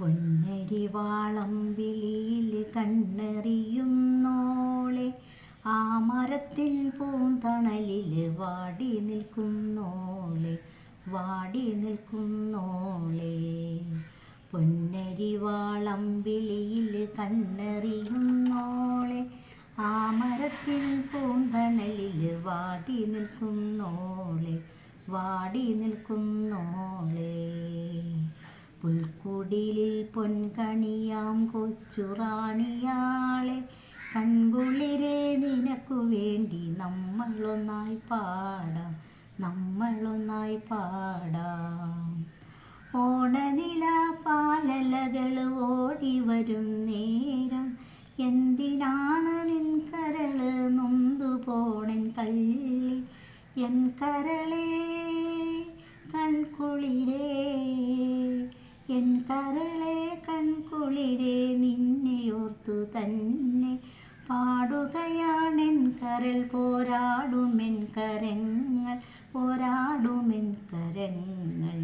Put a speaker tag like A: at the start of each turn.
A: പൊന്നരിവാളം വിളിയിൽ കണ്ണെറിയുന്നോളെ, ആ മരത്തിൽ പൂന്തണലിൽ വാടി നിൽക്കുന്നോളെ, വാടി നിൽക്കുന്നോളെ. പൊന്നരിവാളം വിളിയിൽ കണ്ണെറിയുന്നോളെ, ആ മരത്തിൽ പൂന്തണലിൽ വാടി നിൽക്കുന്നോളെ, വാടി നിൽക്കുന്നോളെ. പുൽക്കുടിലിൽ പൊൻകണിയാം കൊച്ചുറാണിയാളെ, കൺകുളിരെ നിനക്കു വേണ്ടി നമ്മളൊന്നായി പാടാം, നമ്മളൊന്നായി പാടാം. ഓണനില പാലലകൾ ഓടി വരും നേരം, എന്തിനാണ് നിൻ കരള് നൊന്തു പോണെൻ കള്ളി, എൻ കരളേ കൺകുളിരേ, എൻ കരളേ കൺകുളിരേ. നിന്നെയോർത്തു തന്നെ പാടുകയാണെൻ കരൾ, പോരാടുമെൻ കരങ്ങൾ, പോരാടുമെൻ കരങ്ങൾ.